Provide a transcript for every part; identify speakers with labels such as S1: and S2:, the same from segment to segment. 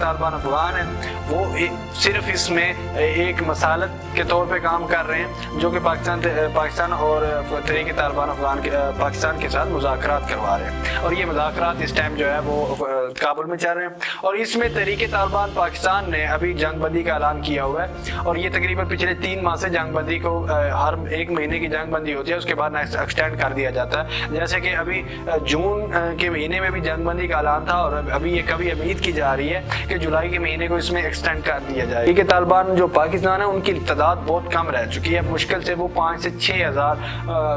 S1: طالبان افغان ہیں وہ صرف اس میں ایک مسالت کے طور پہ کام کر رہے ہیں، جو کہ پاکستان اور تحریک طالبان افغان پاکستان کے ساتھ مذاکرات کروا رہے ہیں، اور یہ مذاکرات اس ٹائم جو ہے وہ کابل میں چل رہے ہیں، اور اس میں تحریک طالبان پاکستان نے ابھی جنگ بندی کا اعلان کیا ہوا ہے، اور یہ تقریباً پچھلے 3 ماہ سے جنگ بندی کو ہر 1 مہینے کی جنگ بندی ہوتی ہے، اس کے بعد ایکسٹینڈ کر دیا جاتا ہے، جیسے کہ ابھی جون کے مہینے میں بھی جنگ بندی کا اعلان تھا، اور ابھی یہ کبھی امید کی جا رہی ہے کہ جولائی کے مہینے کو اس میں ایکسٹینڈ کر دیا جائے۔ تحریک طالبان جو پاکستان ہے ان کی تعداد بہت کم رہ چکی ہے، مشکل سے وہ 5 سے 6 ہزار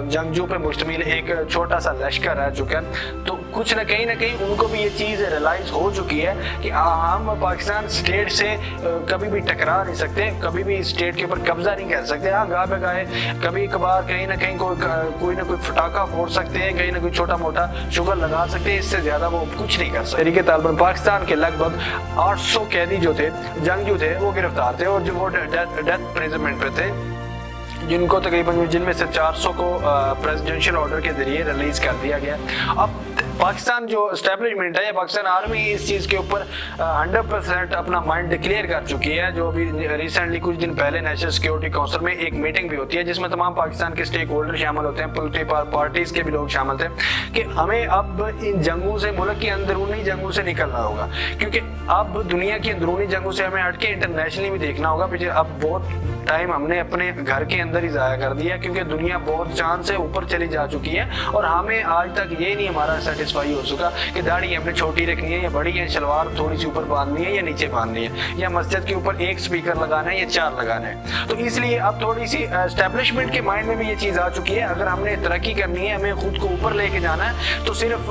S1: جنگجو پہ مشتمل ایک چھوٹا سا لشکر رہ چکا ہے، تو کچھ نہ کہیں ان کو بھی یہ چیز ریلائز ہو چکی ہے کہ ہم پاکستان اسٹیٹ سے کبھی بھی ٹکرا نہیں سکتے، کبھی بھی اسٹیٹ کے اوپر قبضہ نہیں کر سکتے، ہاں گاہ بگاہے کبھی کبھار کہیں نہ کہیں کوئی نہ کوئی پٹاخہ پھوڑ سکتے ہیں، کہیں نہ کوئی چھوٹا موٹا شگر لگا سکتے ہیں، اس سے زیادہ وہ کچھ نہیں کر سکتے۔ تحریک طالبان پاکستان کے لگ بھگ 800 قیدی جو تھے جنگجو تھے وہ گرفتار تھے، اور جو وہ ڈیتھ پریزنمنٹ پہ تھے، جن کو تقریباً جن میں سے 400 کو پریزیڈنشل آرڈر کے ذریعے ریلیز کر دیا گیا۔ اب پاکستان جو اسٹیبلشمنٹ ہے، پاکستان آرمی اس چیز کے اوپر 100% اپنا مائنڈ ڈکلیئر کر چکی ہے، جو بھی ریسنٹلی کچھ دن پہلے نیشنل سیکورٹی کونسل میں ایک میٹنگ بھی ہوتی ہے جس میں تمام پاکستان کے سٹیک ہولڈر شامل ہوتے ہیں، پولیٹیکل پارٹیز کے بھی لوگ شامل تھے، کہ ہمیں اب ان جنگوں سے، ملک کی اندرونی جنگوں سے نکلنا ہوگا، کیونکہ اب دنیا کی اندرونی جنگوں سے ہمیں ہٹ کے انٹرنیشنلی بھی دیکھنا ہوگا۔ پیچھے اب بہت ٹائم ہم نے اپنے گھر کے اندر ہی ضائع کر دیا، کیونکہ دنیا بہت چاند سے اوپر چلی جا چکی ہے، اور ہمیں آج تک یہ نہیں ہمارا سیٹسفائی ہو سکا کہ داڑھی ہم نے چھوٹی رکھنی ہے یا بڑی ہے، شلوار تھوڑی سی اوپر باندھنی ہے یا نیچے باندھنی ہے، یا مسجد کے اوپر 1 سپیکر لگانا ہے یا 4 لگانا ہے۔ تو اس لیے اب تھوڑی سی اسٹیبلشمنٹ کے مائنڈ میں بھی یہ چیز آ چکی ہے، اگر ہم نے ترقی کرنی ہے، ہمیں خود کو اوپر لے کے جانا ہے، تو صرف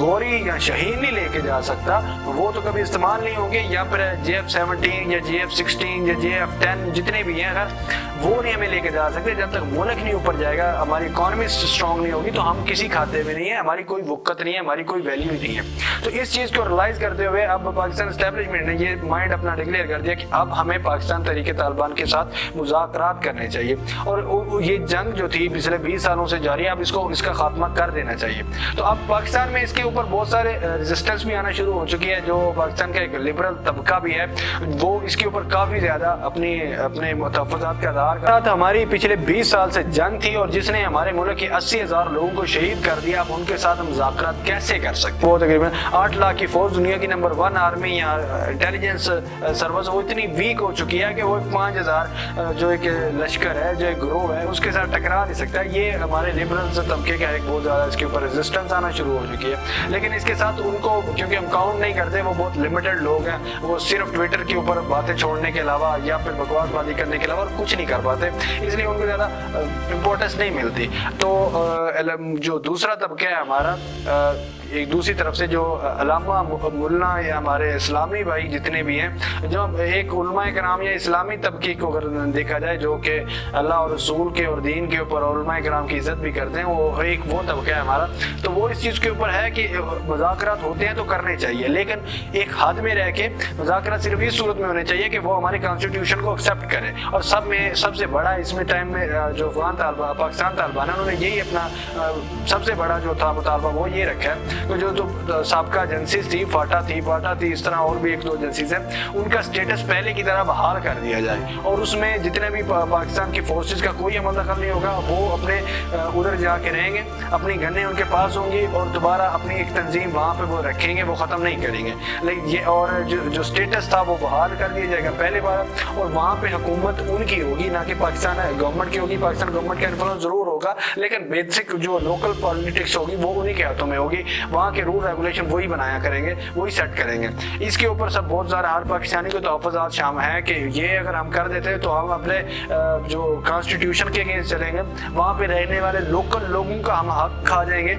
S1: گوری یا شہین نہیں لے کے جا سکتا، وہ تو کبھی استعمال نہیں ہوں گے، یا پھر JF-17 یا JF-16 یا JF-10 جتنے بھی ہیں، اگر وہ نہیں ہمیں لے کے جا سکتے، جب تک ملک نہیں اوپر جائے گا، ہماری اکانومی اسٹرانگ نہیں ہوگی، تو ہم کسی کھاتے میں نہیں ہے، ہماری کوئی وقت نہیں ہے، ہماری کوئی ویلیو نہیں ہے۔ تو اس چیز کو ریلائز کرتے ہوئے اب پاکستان اسٹیبلشمنٹ نے یہ مائنڈ اپنا ڈکلیئر کر دیا کہ اب ہمیں پاکستان تحریک طالبان کے ساتھ مذاکرات کرنے چاہیے، اور یہ جنگ جو تھی پچھلے 20 سالوں سے جاری ہے، اب اس کا خاتمہ کر دینا چاہیے۔ تو اب پاکستان میں اس کے اوپر بہت سارے ریزسٹنس بھی آنا شروع ہو چکی ہے، جو پاکستان کا ایک لبرل طبقہ بھی ہے، وہ اس کے اوپر کافی زیادہ اپنے تحفظات کا اظہار کر رہا تھا۔ ہماری پچھلے 20 سال سے جنگ تھی، اور جس نے ہمارے ملک کے 80,000 لوگوں کو شہید کر دیا، اب ان کے ساتھ ہم مذاکرات کیسے کر سکتے ہیں؟ وہ تقریباً 8 لاکھ کی فوج، دنیا کی نمبر 1 آرمی یا انٹیلیجنس سروس، وہ اتنی ویک ہو چکی ہے کہ وہ 5,000 جو ایک لشکر ہے، جو ایک گروہ ہے، اس کے ساتھ ٹکرا نہیں سکتا۔ یہ ہمارے لبرل طبقے کا ایک بہت زیادہ اس کے اوپر ریزسٹنس آنا شروع ہو چکی ہے، لیکن اس کے ساتھ ان کو کیونکہ ہم کاؤنٹ نہیں کرتے، وہ بہت لمیٹڈ لوگ ہیں، وہ صرف ٹویٹر کے اوپر باتیں چھوڑنے کے علاوہ یا پھر بکواس بازی کرنے کے علاوہ اور کچھ نہیں کر پاتے، اس لیے ان کو زیادہ امپورٹنس نہیں ملتی۔ تو جو دوسرا طبقہ ہے ہمارا، ایک دوسری طرف سے جو علامہ مولانا یا ہمارے اسلامی بھائی جتنے بھی ہیں، جو ایک علماء کرام یا اسلامی طبقے کو اگر دیکھا جائے جو کہ اللہ اور رسول کے اور دین کے اوپر اور علماء کرام کی عزت بھی کرتے ہیں، وہ طبقہ ہے ہمارا، تو وہ اس چیز کے اوپر ہے کہ مذاکرات ہوتے ہیں تو کرنے چاہیے، لیکن ایک حد میں رہ کے مذاکرات صرف اس صورت میں ہونے چاہیے کہ وہ ہمارے کانسٹیٹیوشن کو ایکسیپٹ کرے، اور سب سے بڑا اس میں ٹائم میں جو پاکستان طالبان ہے، انہوں نے یہی اپنا سب سے بڑا جو تھا مطالبہ وہ یہ رکھا ہے کہ جو سابقہ ایجنسیز تھی، فاٹا تھی، اس طرح اور بھی 1-2 ایجنسیز ہیں، ان کا سٹیٹس پہلے کی طرح بحال کر دیا جائے، اور اس میں جتنے بھی پاکستان کی فورسز کا کوئی عمل دخل نہیں ہوگا، وہ اپنے ادھر جا کے رہیں گے، اپنی گنیں ان کے پاس ہوں گی، اور دوبارہ اپنی ایک تنظیم وہاں پہ وہ رکھیں گے، وہ ختم نہیں کریں گے، لیکن یہ اور جو سٹیٹس تھا وہ بحال کر دیا جائے گا پہلے بار، اور وہاں پہ حکومت ان کی ہوگی، نہ کہ پاکستان گورنمنٹ کی ہوگی۔ پاکستان گورنمنٹ کا انفلوئنس ضرور ہوگا، لیکن بیسک جو لوکل پالیٹکس ہوگی وہ انہی کے ہاتھوں میں ہوگی، وہاں کے رول ریگولیشن وہی بنایا کریں گے، وہی سیٹ کریں گے۔ اس کے اوپر سب بہت سارا ہر پاکستانی کو تحفظات شامل ہے کہ یہ اگر ہم کر دیتے تو ہم اپنے جو کانسٹیٹیوشن کے اگینسٹ چلیں گے، وہاں پہ رہنے والے لوکل لوگوں کا ہم حق کھا جائیں گے،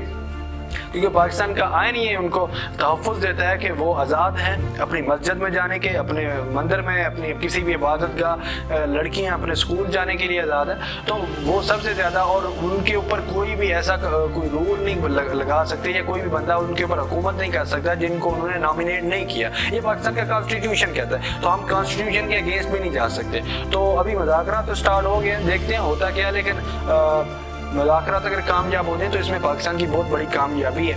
S1: کیونکہ پاکستان کا آئین یہ ان کو تحفظ دیتا ہے کہ وہ آزاد ہیں اپنی مسجد میں جانے کے، اپنے مندر میں، اپنی کسی بھی عبادت گاہ، لڑکیاں اپنے اسکول جانے کے لیے آزاد ہیں، تو وہ سب سے زیادہ، اور ان کے اوپر کوئی بھی ایسا کوئی رول نہیں لگا سکتے، یا کوئی بھی بندہ ان کے اوپر حکومت نہیں کر سکتا جن کو انہوں نے نامینیٹ نہیں کیا، یہ پاکستان کا کانسٹیٹیوشن کہتا ہے، تو ہم کانسٹیٹیوشن کے اگینسٹ بھی نہیں جا سکتے۔ تو ابھی مذاکرات تو سٹارٹ ہو گئے، دیکھتے ہیں ہوتا کیا، لیکن مذاکرات اگر کامیاب ہو جائیں تو اس میں پاکستان کی بہت بڑی کامیابی ہے۔